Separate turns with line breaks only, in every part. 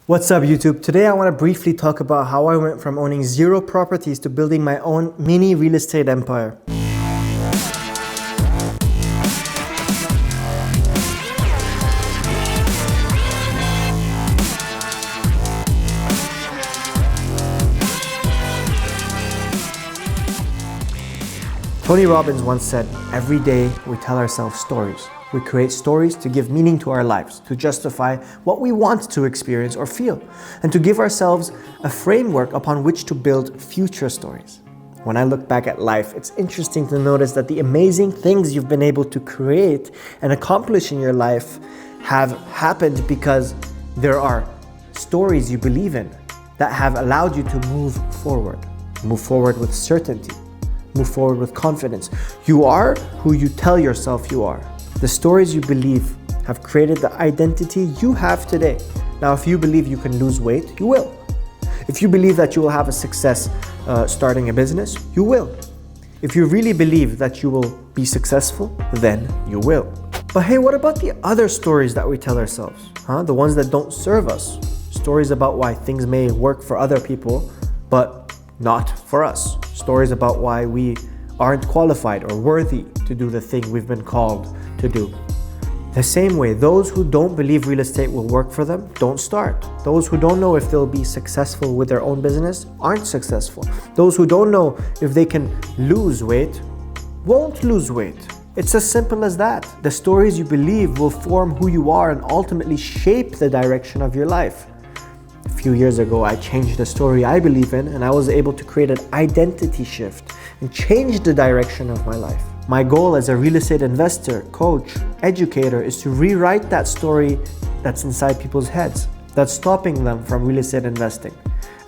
What's up YouTube? Today I want to briefly talk about how I went from owning 0 properties to building my own mini real estate empire. Tony Robbins once said, "Every day we tell ourselves stories. We create stories to give meaning to our lives, to justify what we want to experience or feel, and to give ourselves a framework upon which to build future stories." When I look back at life, it's interesting to notice that the amazing things you've been able to create and accomplish in your life have happened because there are stories you believe in that have allowed you to move forward. Move forward with certainty. Move forward with confidence. You are who you tell yourself you are. The stories you believe have created the identity you have today. Now, if you believe you can lose weight, you will. If you believe that you will have a success starting a business, you will. If you really believe that you will be successful, then you will. But hey, what about the other stories that we tell ourselves? The ones that don't serve us. Stories about why things may work for other people, but not for us. Stories about why we aren't qualified or worthy to do the thing we've been called to do. The same way, those who don't believe real estate will work for them, don't start. Those who don't know if they'll be successful with their own business aren't successful. Those who don't know if they can lose weight won't lose weight. It's as simple as that. The stories you believe will form who you are and ultimately shape the direction of your life. A few years ago, I changed the story I believe in, and I was able to create an identity shift and change the direction of my life. My goal as a real estate investor, coach, educator is to rewrite that story that's inside people's heads, that's stopping them from real estate investing,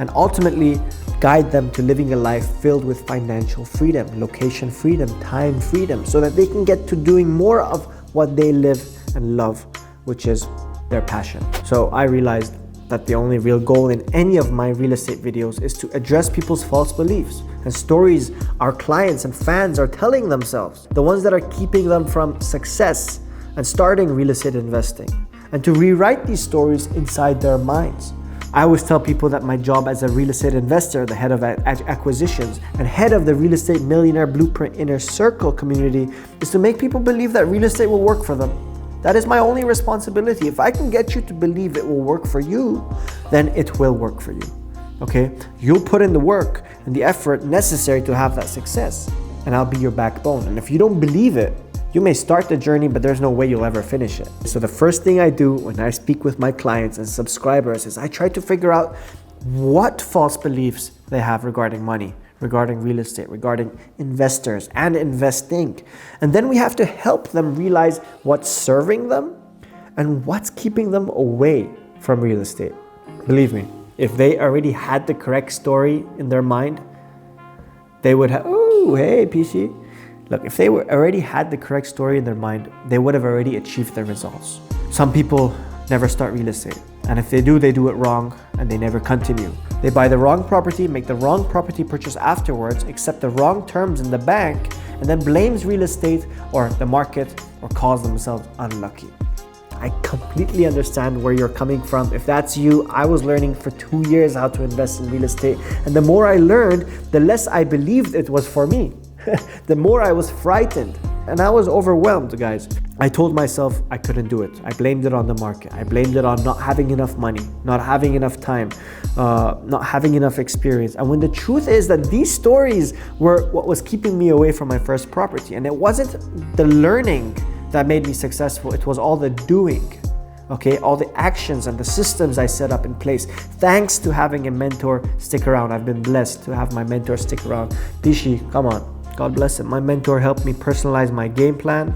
and ultimately guide them to living a life filled with financial freedom, location freedom, time freedom, so that they can get to doing more of what they live and love, which is their passion. So I realized that the only real goal in any of my real estate videos is to address people's false beliefs and stories our clients and fans are telling themselves, the ones that are keeping them from success and starting real estate investing, and to rewrite these stories inside their minds. I always tell people that my job as a real estate investor, the head of acquisitions and head of the Real Estate Millionaire Blueprint Inner Circle community, is to make people believe that real estate will work for them. That is my only responsibility. If I can get you to believe it will work for you, then it will work for you. Okay? You'll put in the work and the effort necessary to have that success, and I'll be your backbone. And if you don't believe it, you may start the journey, but there's no way you'll ever finish it. So the first thing I do when I speak with my clients and subscribers is I try to figure out what false beliefs they have regarding money, regarding real estate, regarding investors and investing. And then we have to help them realize what's serving them and what's keeping them away from real estate. Believe me, if they already had the correct story in their mind, they would have, oh, hey, PC. Look, if they already had the correct story in their mind, they would have already achieved their results. Some people never start real estate. And if they do it wrong and they never continue. They buy the wrong property, make the wrong property purchase afterwards, accept the wrong terms in the bank, and then blames real estate or the market or calls themselves unlucky. I completely understand where you're coming from. If that's you, I was learning for 2 years how to invest in real estate. And the more I learned, the less I believed it was for me. The more I was frightened. And I was overwhelmed, guys. I told myself I couldn't do it. I blamed it on the market. I blamed it on not having enough money, not having enough time, not having enough experience. And when the truth is that these stories were what was keeping me away from my first property. And it wasn't the learning that made me successful. It was all the doing. Okay, all the actions and the systems I set up in place. Thanks to having a mentor stick around. I've been blessed to have my mentor stick around. Bishi, come on. God bless him. My mentor helped me personalize my game plan,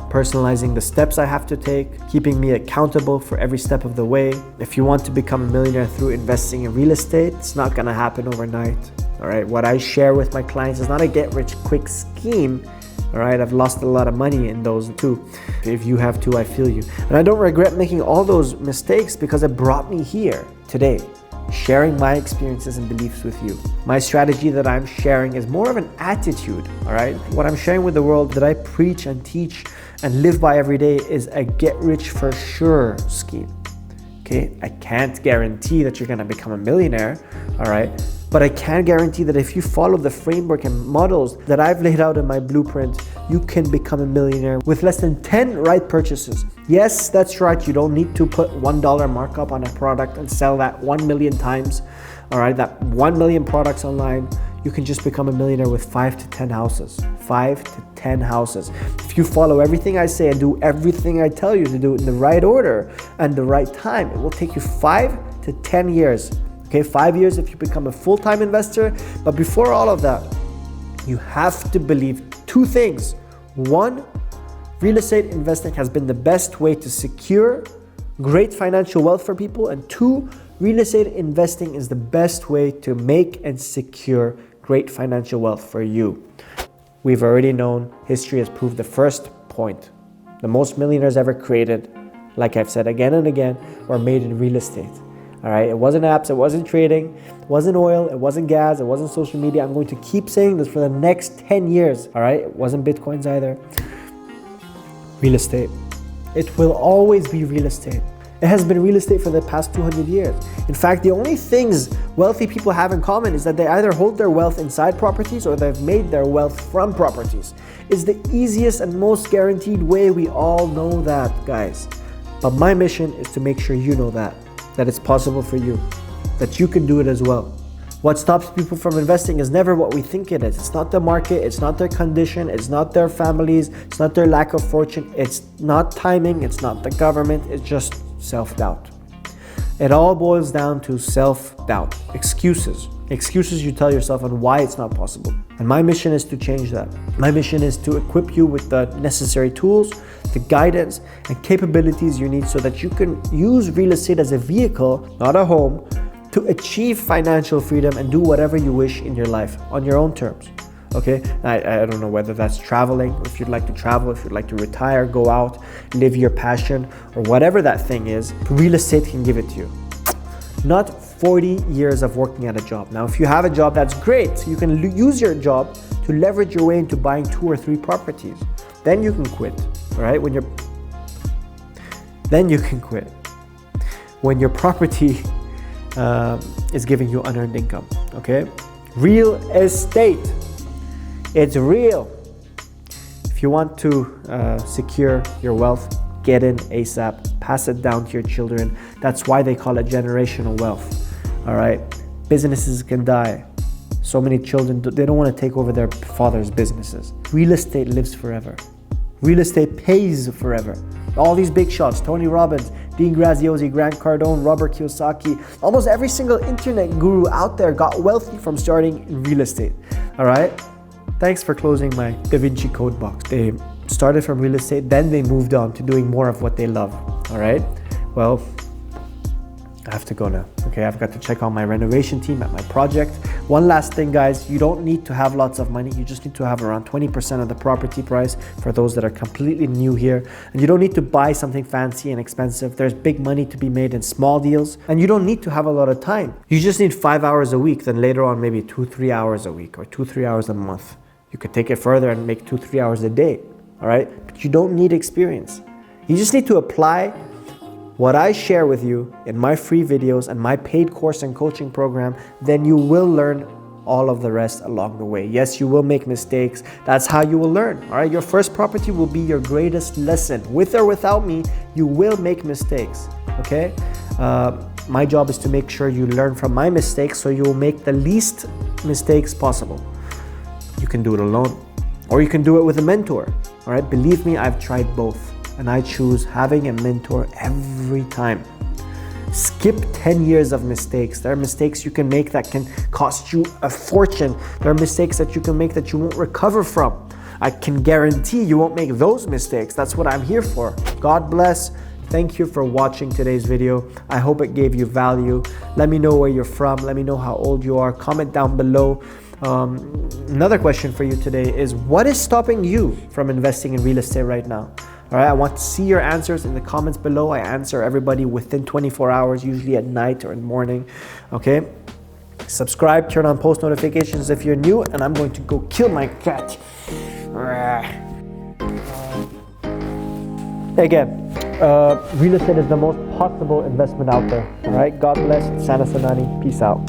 personalizing the steps I have to take, keeping me accountable for every step of the way. If you want to become a millionaire through investing in real estate, it's not gonna happen overnight. All right, what I share with my clients is not a get-rich-quick scheme. All right, I've lost a lot of money in those too. If you have too, I feel you. And I don't regret making all those mistakes because it brought me here today, sharing my experiences and beliefs with you. My strategy that I'm sharing is more of an attitude, all right? What I'm sharing with the world that I preach and teach and live by every day is a get rich for sure scheme. Okay, I can't guarantee that you're gonna become a millionaire, all right? But I can guarantee that if you follow the framework and models that I've laid out in my blueprint, you can become a millionaire with less than 10 right purchases. Yes, that's right. You don't need to put $1 markup on a product and sell that 1 million times, all right? That 1 million products online. You can just become a millionaire with 5 to 10 houses. 5 to 10 houses. If you follow everything I say and do everything I tell you to do in the right order and the right time, it will take you 5 to 10 years. Okay, 5 years if you become a full-time investor. But before all of that, you have to believe two things. One, real estate investing has been the best way to secure great financial wealth for people. And two, real estate investing is the best way to make and secure great financial wealth for you. We've already known, history has proved the first point. The most millionaires ever created, like I've said again and again, were made in real estate. All right, it wasn't apps, it wasn't trading, it wasn't oil, it wasn't gas, it wasn't social media. I'm going to keep saying this for the next 10 years. All right, it wasn't Bitcoins either. Real estate. It will always be real estate. It has been real estate for the past 200 years. In fact, the only things wealthy people have in common is that they either hold their wealth inside properties or they've made their wealth from properties. It's the easiest and most guaranteed way. We all know that, guys. But my mission is to make sure you know that it's possible for you, that you can do it as well. What stops people from investing is never what we think it is. It's not the market, it's not their condition, it's not their families, it's not their lack of fortune, it's not timing, it's not the government, it's just self-doubt. It all boils down to self-doubt, excuses you tell yourself on why it's not possible. And my mission is to change that. My mission is to equip you with the necessary tools, the guidance and capabilities you need so that you can use real estate as a vehicle, not a home, to achieve financial freedom and do whatever you wish in your life on your own terms. Okay, I don't know whether that's traveling, if you'd like to travel, if you'd like to retire, go out, live your passion, or whatever that thing is, real estate can give it to you. Not 40 years of working at a job. Now, if you have a job, that's great. You can use your job to leverage your way into buying 2 or 3 properties. Then you can quit, all right? Then you can quit. When your property is giving you unearned income, okay? Real estate. It's real. If you want to secure your wealth, get in ASAP, pass it down to your children. That's why they call it generational wealth, all right? Businesses can die. So many children, they don't want to take over their father's businesses. Real estate lives forever. Real estate pays forever. All these big shots, Tony Robbins, Dean Graziosi, Grant Cardone, Robert Kiyosaki, almost every single internet guru out there got wealthy from starting in real estate, all right? Thanks for closing my Da Vinci Code box. They started from real estate, then they moved on to doing more of what they love, all right? Well, I have to go now, okay? I've got to check on my renovation team at my project. One last thing, guys, you don't need to have lots of money. You just need to have around 20% of the property price for those that are completely new here. And you don't need to buy something fancy and expensive. There's big money to be made in small deals. And you don't need to have a lot of time. You just need 5 hours a week, then later on maybe 2-3 hours a week or 2-3 hours a month. You could take it further and make 2-3 hours a day, all right? But you don't need experience. You just need to apply what I share with you in my free videos and my paid course and coaching program, then you will learn all of the rest along the way. Yes, you will make mistakes. That's how you will learn, all right? Your first property will be your greatest lesson. With or without me, you will make mistakes, okay? My job is to make sure you learn from my mistakes so you will make the least mistakes possible. You can do it alone, or you can do it with a mentor, all right? Believe me, I've tried both. And I choose having a mentor every time. Skip 10 years of mistakes. There are mistakes you can make that can cost you a fortune. There are mistakes that you can make that you won't recover from. I can guarantee you won't make those mistakes. That's what I'm here for. God bless. Thank you for watching today's video. I hope it gave you value. Let me know where you're from. Let me know how old you are. Comment down below. Another question for you today is, what is stopping you from investing in real estate right now? All right, I want to see your answers in the comments below. I answer everybody within 24 hours, usually at night or in the morning, okay? Subscribe, turn on post notifications if you're new, and I'm going to go kill my cat. Again. real estate is the most possible investment out there. All right, God bless. Sanan Sanani. Peace out.